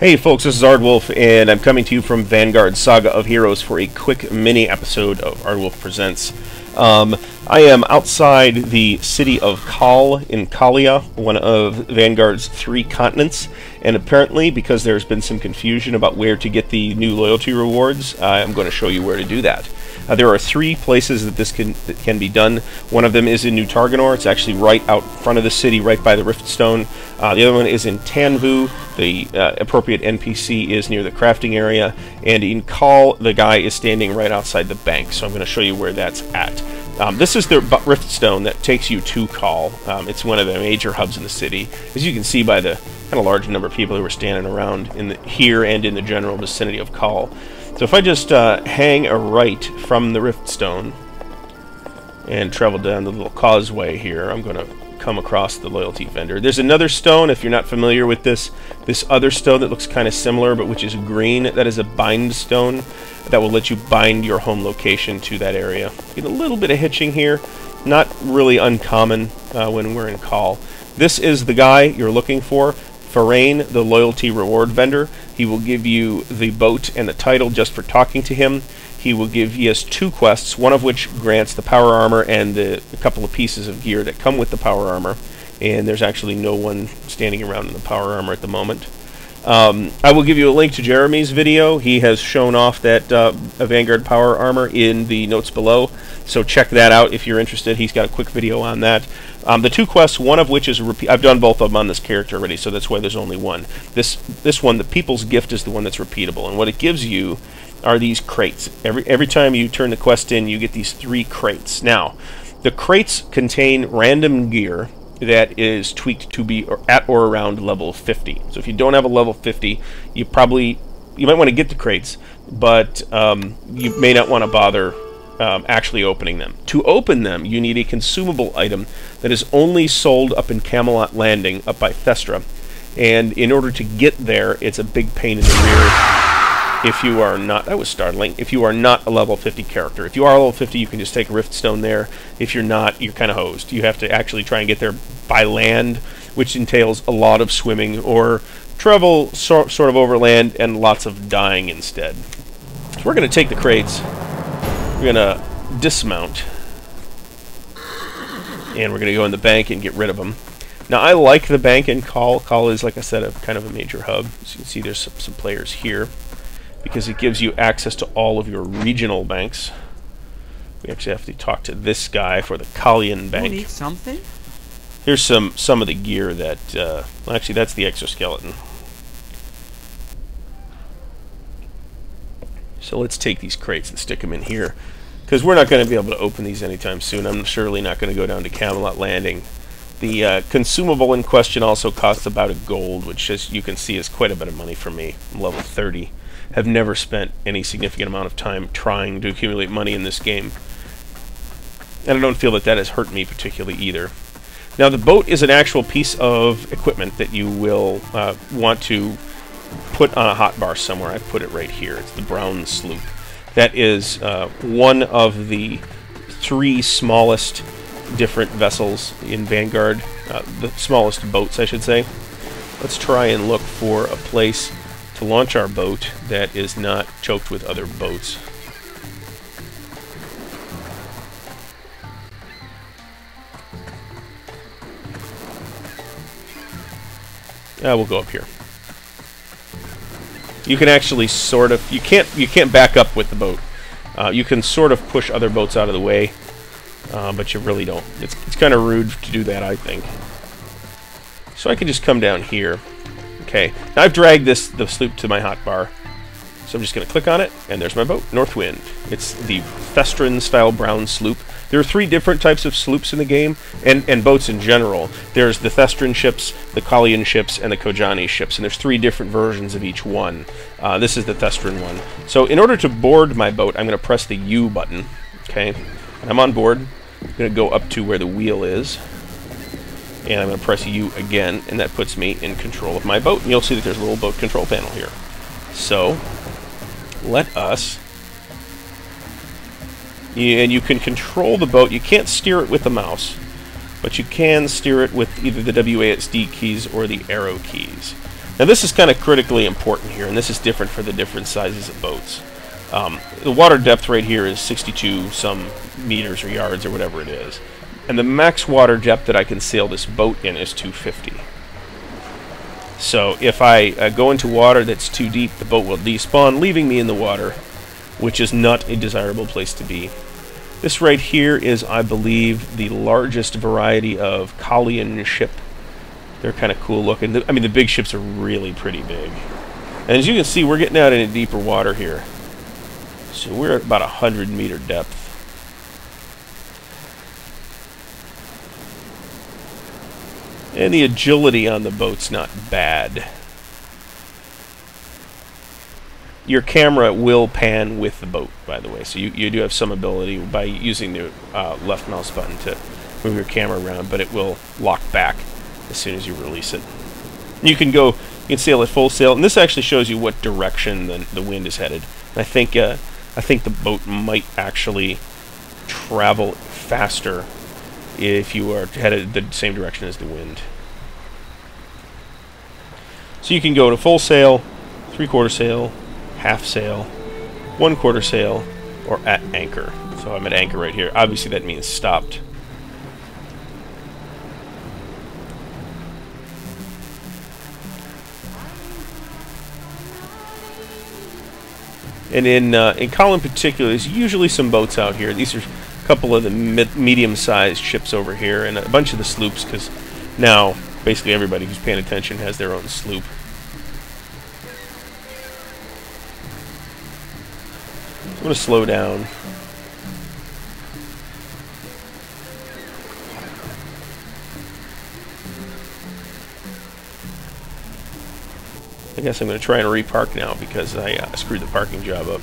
Hey folks, this is Ardwulf, and I'm coming to you from Vanguard Saga of Heroes for a quick mini episode of Ardwulf Presents. I am outside the city of Kal in Kalia, one of Vanguard's 3 continents, and apparently, because there's been some confusion about where to get the new loyalty rewards, I'm going to show you where to do that. There are 3 places that this can be done. One of them is in New Targanor. It's actually right out front of the city, right by the Riftstone. The other one is in Tanvu. The appropriate NPC is near the crafting area. And in Kal, the guy is standing right outside the bank. So I'm going to show you where that's at. This is the Riftstone that takes you to Kal. It's one of the major hubs in the city. As you can see by the kind of large number of people who are standing around here and in the general vicinity of Kal. So if I just hang a right from the Riftstone and travel down the little causeway here, I'm going to come across the loyalty vendor. There's another stone, if you're not familiar with this other stone that looks kind of similar, but which is green. That is a bind stone that will let you bind your home location to that area. Get a little bit of hitching here. Not really uncommon when we're in Kal. This is the guy you're looking for. Farain, the loyalty reward vendor. He will give you the boat and the title just for talking to him. He has 2 quests, one of which grants the power armor and a couple of pieces of gear that come with the power armor. And there's actually no one standing around in the power armor at the moment. I will give you a link to Jeremy's video. He has shown off that a Vanguard power armor in the notes below. So check that out if you're interested. He's got a quick video on that. The 2 quests, one of which is I've done both of them on this character already, so that's why there's only one. This one, the People's Gift, is the one that's repeatable, and what it gives you are these crates. Every time you turn the quest in, you get these 3 crates. Now, the crates contain random gear that is tweaked to be at or around level 50. So if you don't have a level 50, you might want to get the crates, but you may not want to bother actually opening them. To open them, you need a consumable item that is only sold up in Camelot Landing, up by Thestra. And in order to get there, it's a big pain in the rear if you are not, that was startling, if you are not a level 50 character. If you are level 50, you can just take a Riftstone there. If you're not, you're kind of hosed. You have to actually try and get there by land, which entails a lot of swimming, or travel sort of overland and lots of dying instead. So we're going to take the crates. We're going to dismount, and we're going to go in the bank and get rid of them. Now, I like the bank in Kal. Kal is, like I said, kind of a major hub. As you can see, there's some players here, because it gives you access to all of your regional banks. We actually have to talk to this guy for the Kalian bank. You need something? Here's some of the gear that... well, actually, that's the exoskeleton. So let's take these crates and stick them in here, because we're not going to be able to open these anytime soon. I'm surely not going to go down to Camelot Landing. The consumable in question also costs about a gold, which, as you can see, is quite a bit of money for me. I'm level 30. Have never spent any significant amount of time trying to accumulate money in this game. And I don't feel that has hurt me particularly either. Now, the boat is an actual piece of equipment that you will want to put on a hotbar somewhere. I put it right here. It's the brown sloop. That is one of the 3 smallest different vessels in Vanguard. The smallest boats, I should say. Let's try and look for a place to launch our boat that is not choked with other boats. We'll go up here. You can actually sort of... You can't back up with the boat. You can sort of push other boats out of the way, but you really don't. It's kind of rude to do that, I think. So I can just come down here. Okay, now I've dragged the sloop to my hotbar, so I'm just going to click on it, and there's my boat, Northwind. It's the Thestran-style brown sloop. There are 3 different types of sloops in the game, and boats in general. There's the Thestran ships, the Kalian ships, and the Kojani ships, and there's 3 different versions of each one. This is the Thestran one. So in order to board my boat, I'm going to press the U button, okay? And I'm on board. I'm going to go up to where the wheel is, and I'm going to press U again, and that puts me in control of my boat. And you'll see that there's a little boat control panel here. So, let us... and you can control the boat. You can't steer it with the mouse, but you can steer it with either the WASD keys or the arrow keys. Now this is kind of critically important here, and this is different for the different sizes of boats. The water depth right here is 62 some meters or yards or whatever it is. And the max water depth that I can sail this boat in is 250. So if I go into water that's too deep, the boat will despawn, leaving me in the water, which is not a desirable place to be. This right here is, I believe, the largest variety of Kalian ship. They're kind of cool looking. I mean, the big ships are really pretty big. And as you can see, we're getting out into deeper water here. So we're at about 100-meter depth. And the agility on the boat's not bad. Your camera will pan with the boat, by the way, so you do have some ability by using the left mouse button to move your camera around, but it will lock back as soon as you release it. You can sail at full sail, and this actually shows you what direction the wind is headed. I think the boat might actually travel faster if you are headed the same direction as the wind. So you can go to full sail, 3/4 sail, half sail, 1/4 sail, or at anchor. So I'm at anchor right here. Obviously that means stopped. And in Col in particular, there's usually some boats out here. These are a couple of the medium-sized ships over here, and a bunch of the sloops, because now basically everybody who's paying attention has their own sloop. I'm going to slow down. I guess I'm going to try and repark now because I screwed the parking job up.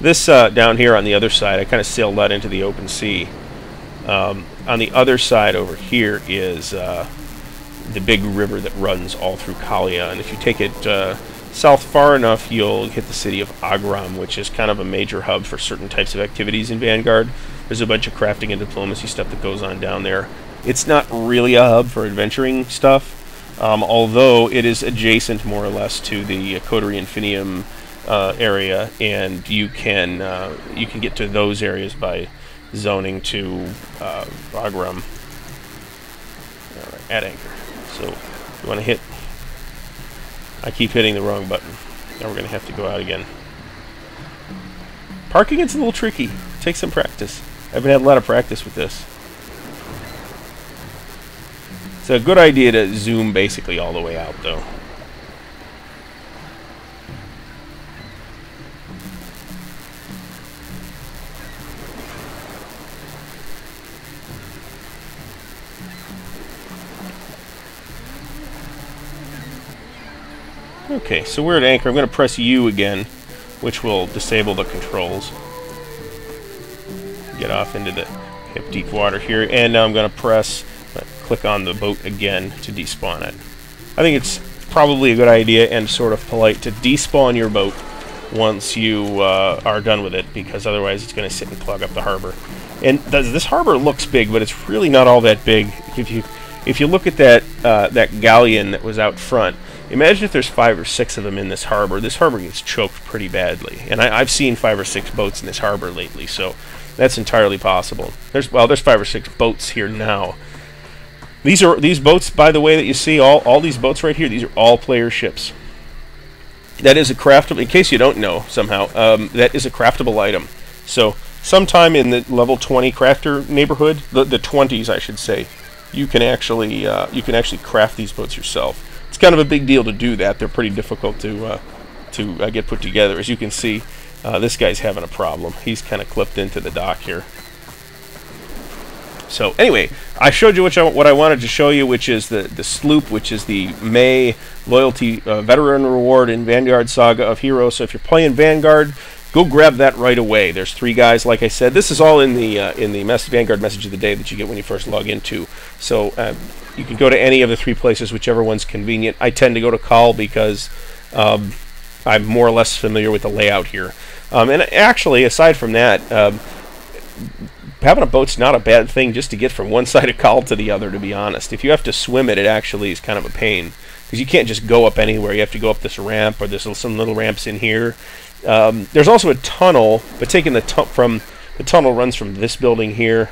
This down here on the other side, I kind of sailed that into the open sea. On the other side over here is the big river that runs all through Kalia, and if you take it south far enough, you'll hit the city of Agram, which is kind of a major hub for certain types of activities in Vanguard. There's a bunch of crafting and diplomacy stuff that goes on down there. It's not really a hub for adventuring stuff, although it is adjacent more or less to the Coterie Infinium area, and you can get to those areas by zoning to Agram. Alright, at anchor. So you want to hit. I keep hitting the wrong button. Now we're going to have to go out again. Parking is a little tricky. Take some practice. I haven't had a lot of practice with this. It's a good idea to zoom basically all the way out, though. Okay, so we're at anchor. I'm going to press U again, which will disable the controls. Get off into the deep water here, and now I'm going to click on the boat again to despawn it. I think it's probably a good idea and sort of polite to despawn your boat once you are done with it, because otherwise it's going to sit and clog up the harbor. And this harbor looks big, but it's really not all that big. If you look at that galleon that was out front, imagine if there's 5 or 6 of them in this harbor. This harbor gets choked pretty badly, and I've seen 5 or 6 boats in this harbor lately, so that's entirely possible. There's 5 or 6 boats here now. These boats, by the way, that you see, all these boats right here, these are all player ships. That is a craftable, in case you don't know somehow, that is a craftable item. So sometime in the level 20 crafter neighborhood, the 20s I should say, you can actually craft these boats yourself. It's kind of a big deal to do that. They're pretty difficult to get put together. As you can see, this guy's having a problem. He's kind of clipped into the dock here. So anyway, I showed you what I wanted to show you, which is the sloop, which is the May Loyalty Veteran Reward in Vanguard Saga of Heroes. So if you're playing Vanguard, go grab that right away. There's 3 guys, like I said. This is all in the Vanguard message of the day that you get when you first log into. So you can go to any of the 3 places, whichever one's convenient. I tend to go to Call because I'm more or less familiar with the layout here. And actually, aside from that, having a boat's not a bad thing just to get from one side of Call to the other, to be honest. If you have to swim it, it actually is kind of a pain, because you can't just go up anywhere. You have to go up this ramp, or there's some little ramps in here. There's also a tunnel, but taking the tunnel runs from this building here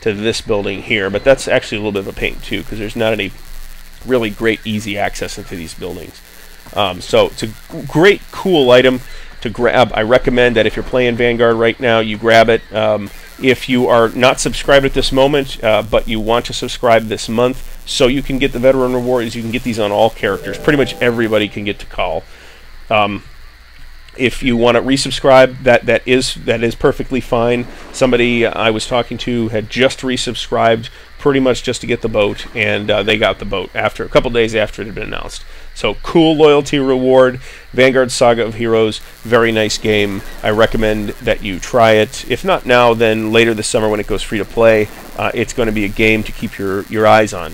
to this building here, but that's actually a little bit of a pain too, because there's not any really great easy access into these buildings. So it's a great, cool item to grab. I recommend that if you're playing Vanguard right now, you grab it. If you are not subscribed at this moment, but you want to subscribe this month so you can get the veteran rewards, you can get these on all characters. Pretty much everybody can get to Call. If you want to resubscribe, that is perfectly fine. Somebody I was talking to had just resubscribed, pretty much just to get the boat, and they got the boat after a couple days after it had been announced. So cool loyalty reward. Vanguard Saga of Heroes, very nice game. I recommend that you try it. If not now, then later this summer when it goes free to play. It's going to be a game to keep your eyes on.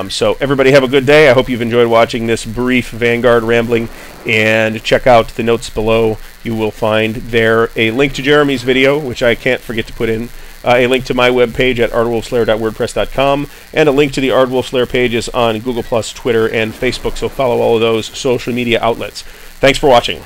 So everybody have a good day. I hope you've enjoyed watching this brief Vanguard rambling, and check out the notes below. You will find there a link to Jeremy's video, which I can't forget to put in, a link to my webpage at ardwulfslair.wordpress.com, and a link to the Ardwulf Lair pages on Google+, Twitter, and Facebook, so follow all of those social media outlets. Thanks for watching.